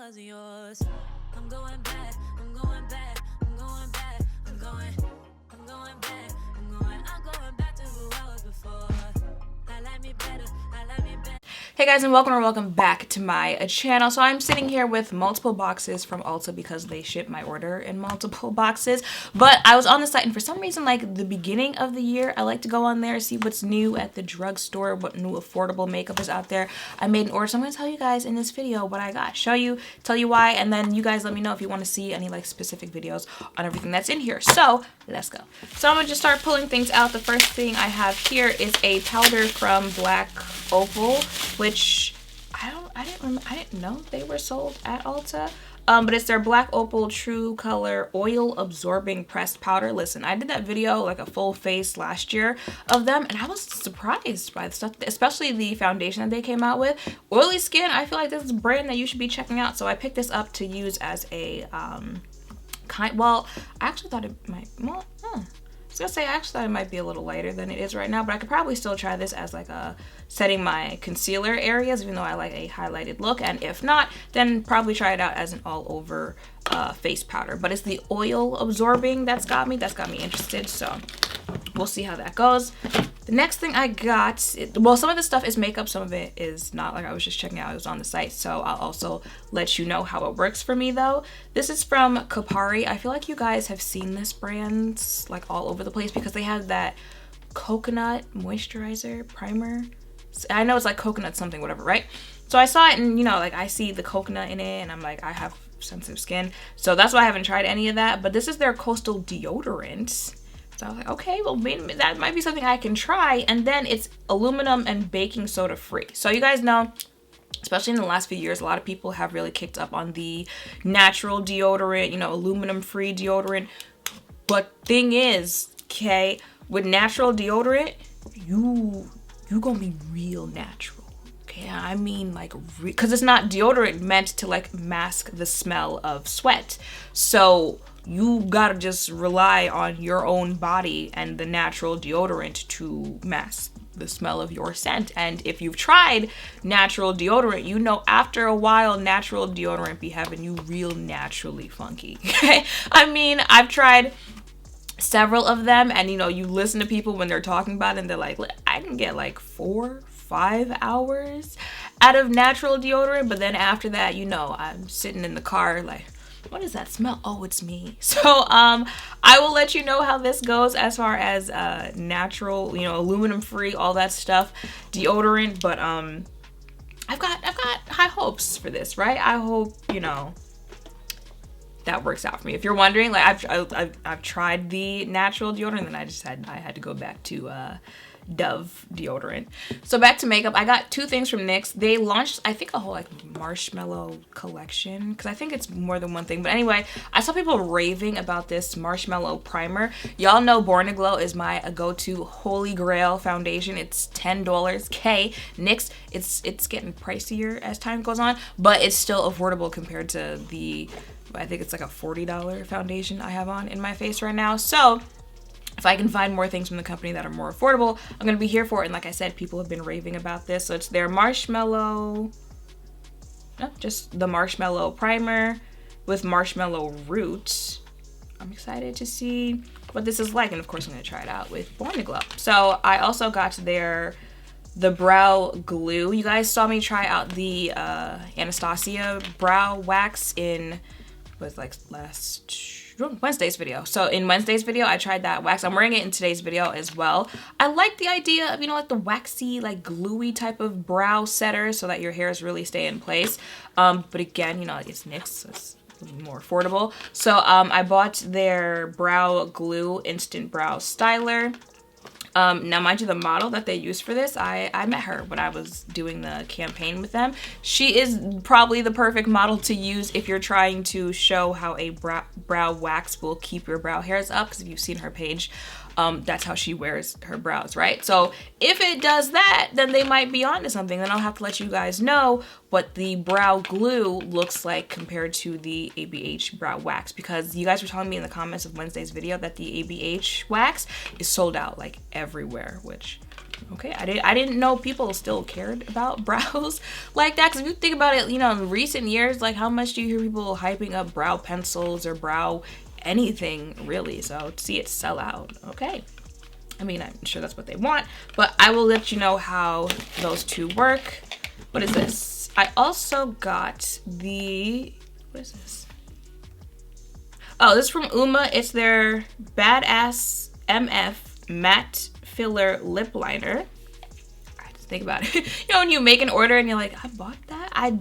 wasn't yours. I'm going back, I'm going back, I'm going back, I'm going back, I'm going back to who I was before. I like me better, I like me better. Hey guys, and welcome back to my channel. So I'm sitting here with multiple boxes from Ulta because they ship my order in multiple boxes. But I was on the site, and for some reason, like the beginning of the year, I like to go on there, see what's new at the drugstore, what new affordable makeup is out there. I made an order, so I'm gonna tell you guys in this video what I got, show you, tell you why, and then you guys let me know if you want to see any like specific videos on everything that's in here. So let's go. So I'm gonna just start pulling things out. The first thing I have here is a powder from Opal, which I didn't know they were sold at Ulta. But it's their Black Opal True Color Oil Absorbing Pressed Powder. Listen, I did that video, like a full face last year of them, and I was surprised by the stuff, especially the foundation that they came out with. Oily skin, I feel like this is a brand that you should be checking out. So I picked this up to use as a well, I actually thought it might, I was gonna say, I actually thought it might be a little lighter than it is right now, but I could probably still try this as like a setting my concealer areas, even though I like a highlighted look. And if not, then probably try it out as an all over face powder. But it's the oil absorbing that's got me interested. So we'll see how that goes. The next thing I got, well, some of the stuff is makeup, some of it is not. Like I was just checking out, it was on the site, so I'll also let you know how it works for me though. This is from Kopari. I feel like you guys have seen this brand like all over the place because they have that coconut moisturizer primer. I know it's like coconut something, whatever, right? So I saw it, and you know, like I see the coconut in it, and I'm like, I have sensitive skin, so that's why I haven't tried any of that. But this is their coastal deodorant. So I was like, okay, well, maybe that might be something I can try. And then it's aluminum and baking soda free. So you guys know, especially in the last few years, a lot of people have really kicked up on the natural deodorant, you know, aluminum free deodorant. But thing is, okay, with natural deodorant, you gonna be real natural. Okay, I mean like, because it's not deodorant meant to like mask the smell of sweat. So you gotta just rely on your own body and the natural deodorant to mask the smell of your scent. And if you've tried natural deodorant, you know after a while natural deodorant be having you real naturally funky. Okay, I mean, I've tried several of them, and you know, you listen to people when they're talking about it and they're like, I can get like 4-5 hours out of natural deodorant, but then after that, you know, I'm sitting in the car like, what does that smell? Oh, it's me. So I will let you know how this goes as far as natural, you know, aluminum free, all that stuff, deodorant. But I've got high hopes for this, right? I hope, you know, that works out for me. If you're wondering, like I've tried the natural deodorant, and then I had to go back to Dove deodorant. So back to makeup, I got two things from Nyx. They launched, I think, a whole like marshmallow collection, because I think it's more than one thing. But anyway, I saw people raving about this Marshmallow Primer. Y'all know Born to Glow is my go-to holy grail foundation. It's $10. Nyx, it's getting pricier as time goes on, but it's still affordable compared to the, I think it's like a $40 foundation I have on in my face right now. So if I can find more things from the company that are more affordable, I'm gonna be here for it. And like I said, people have been raving about this. So it's their just the Marshmallow Primer with marshmallow root. I'm excited to see what this is like. And of course, I'm gonna try it out with Born to Glow. So I also got the brow glue. You guys saw me try out the Anastasia brow wax in, was like Wednesday's video. So in Wednesday's video, I tried that wax. I'm wearing it in today's video as well. I like the idea of, you know, like the waxy, like gluey type of brow setter so that your hairs really stay in place. But again, you know, it's Nyx, so it's a little more affordable. So I bought their brow glue instant brow styler. Now, mind you, the model that they used for this, I met her when I was doing the campaign with them. She is probably the perfect model to use if you're trying to show how a brow wax will keep your brow hairs up, because if you've seen her page, that's how she wears her brows, right? So if it does that, then they might be onto something. Then I'll have to let you guys know what the brow glue looks like compared to the ABH brow wax, because you guys were telling me in the comments of Wednesday's video that the ABH wax is sold out like everywhere, which Okay, I didn't know people still cared about brows like that. Because if you think about it, you know, in recent years, like how much do you hear people hyping up brow pencils or brow anything really? So to see it sell out, okay. I mean, I'm sure that's what they want, but I will let you know how those two work. What is this? I also got the, what is this? Oh, this is from Uma. It's their Badass MF Matte Filler Lip Liner. I just think about it. You know, when you make an order and you're like, I bought that? I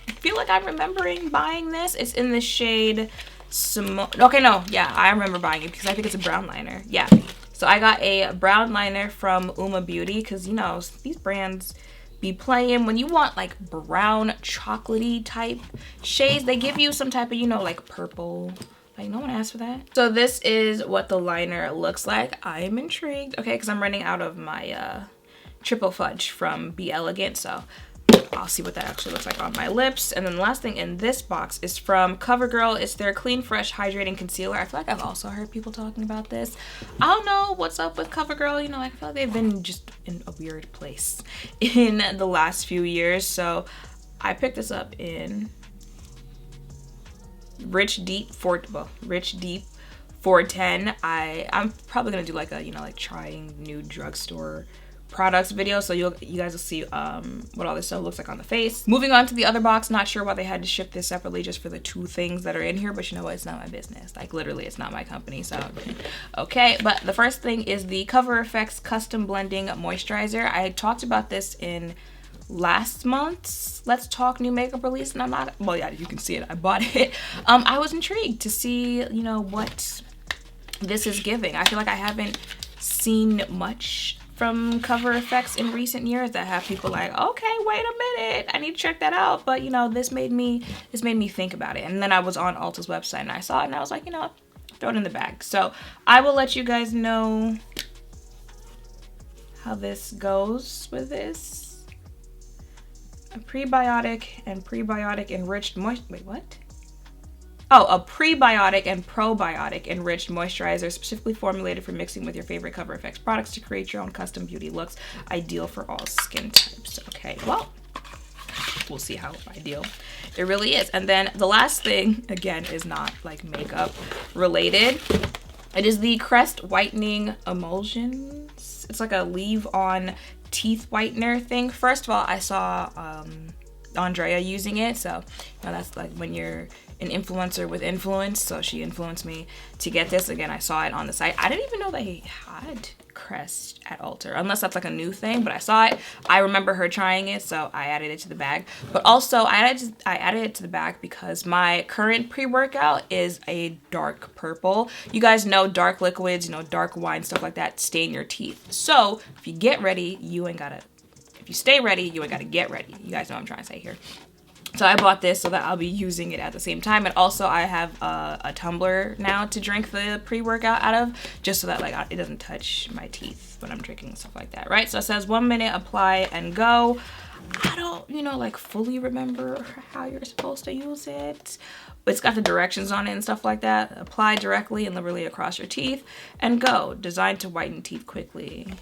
feel like I'm remembering buying this. It's in the shade okay, no, yeah, I remember buying it because I think it's a brown liner. Yeah. So I got a brown liner from Uma Beauty because, you know, these brands be playing. When you want like brown chocolatey type shades, they give you some type of, you know, like purple. Like, no one asked for that. So this is what the liner looks like. I am intrigued. Okay, because I'm running out of my triple fudge from Be Elegant. So I'll see what that actually looks like on my lips. And then the last thing in this box is from Covergirl. It's their Clean Fresh Hydrating Concealer. I feel like I've also heard people talking about this. I don't know what's up with Covergirl. You know, I feel like they've been just in a weird place in the last few years. So I picked this up in Rich Deep 410. I'm probably gonna do like a, you know, like trying new drugstore products video, so you guys will see what all this stuff looks like on the face. Moving on to the other box, not sure why they had to ship this separately just for the two things that are in here, but you know what, it's not my business. Like literally, it's not my company, so okay. But the first thing is the Cover FX Custom Blending Moisturizer. I talked about this in last month's Let's Talk New Makeup release, and I'm not, well, yeah, you can see it, I bought it. I was intrigued to see, you know, what this is giving. I feel like I haven't seen much from Cover FX in recent years that have people like, okay, wait a minute, I need to check that out. But you know, this made me think about it. And then I was on Ulta's website and I saw it and I was like, you know, throw it in the bag. So I will let you guys know how this goes with this. A prebiotic and prebiotic enriched wait, what? Oh, a prebiotic and probiotic enriched moisturizer specifically formulated for mixing with your favorite Cover FX products to create your own custom beauty looks, ideal for all skin types. Okay, well, we'll see how ideal it really is. And then the last thing, again, is not like makeup related. It is the Crest Whitening Emulsions. It's like a leave-on teeth whitener thing. First of all, I saw Andrea using it, so you know, that's like when you're an influencer with influence, so she influenced me to get this. Again, I saw it on the site. I didn't even know they had Crest at Ulta, unless that's like a new thing, but I saw it. I remember her trying it, so I added it to the bag. But also I added it to the bag because my current pre-workout is a dark purple. You guys know dark liquids, you know, dark wine, stuff like that stain your teeth. So if you get ready, you ain't gotta, if you stay ready, you ain't gotta get ready. You guys know what I'm trying to say here. So I bought this so that I'll be using it at the same time. And also I have a tumbler now to drink the pre-workout out of, just so that like it doesn't touch my teeth when I'm drinking and stuff like that, right? So it says 1 minute, apply and go. I don't, you know, like fully remember how you're supposed to use it. But it's got the directions on it and stuff like that. Apply directly and liberally across your teeth and go. Designed to whiten teeth quickly.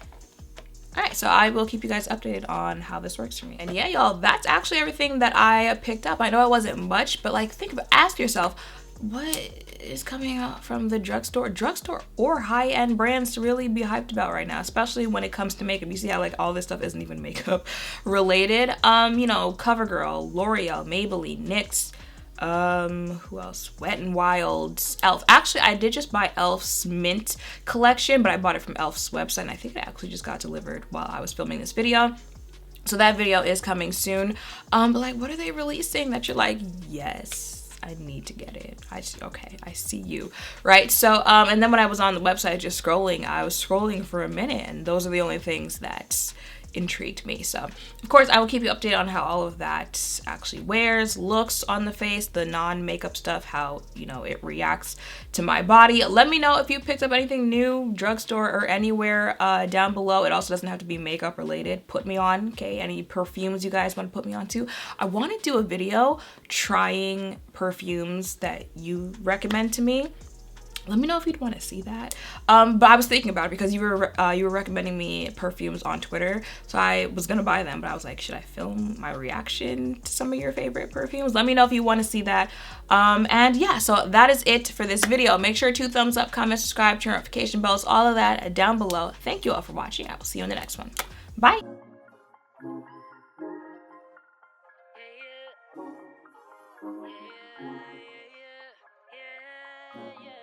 Alright, so I will keep you guys updated on how this works for me. And yeah, y'all, that's actually everything that I picked up. I know it wasn't much, but like ask yourself, what is coming out from the drugstore or high-end brands to really be hyped about right now, especially when it comes to makeup. You see how like all this stuff isn't even makeup related. You know, Covergirl, L'Oreal, Maybelline, NYX, who else? Wet n Wild, e.l.f. Actually, I did just buy e.l.f.'s mint collection, but I bought it from e.l.f.'s website, and I think it actually just got delivered while I was filming this video. So that video is coming soon. But like, what are they releasing that you're like, yes, I need to get it? Okay, I see you, right? So, and then when I was on the website just scrolling, I was scrolling for a minute, and those are the only things that intrigued me. So of course I will keep you updated on how all of that actually wears, looks on the face, the non-makeup stuff, how, you know, it reacts to my body. Let me know if you picked up anything new, drugstore or anywhere, down below. It also doesn't have to be makeup related. Put me on, okay? Any perfumes you guys want to put me on to. I want to do a video trying perfumes that you recommend to me. Let me know if you'd want to see that. But I was thinking about it because you were recommending me perfumes on Twitter, so I was gonna buy them, but I was like, should I film my reaction to some of your favorite perfumes? Let me know if you want to see that. And yeah, so that is it for this video. Make sure to thumbs up, comment, subscribe, turn notification bells, all of that down below. Thank you all for watching. I will see you in the next one. Bye. Yeah, yeah, yeah, yeah, yeah, yeah.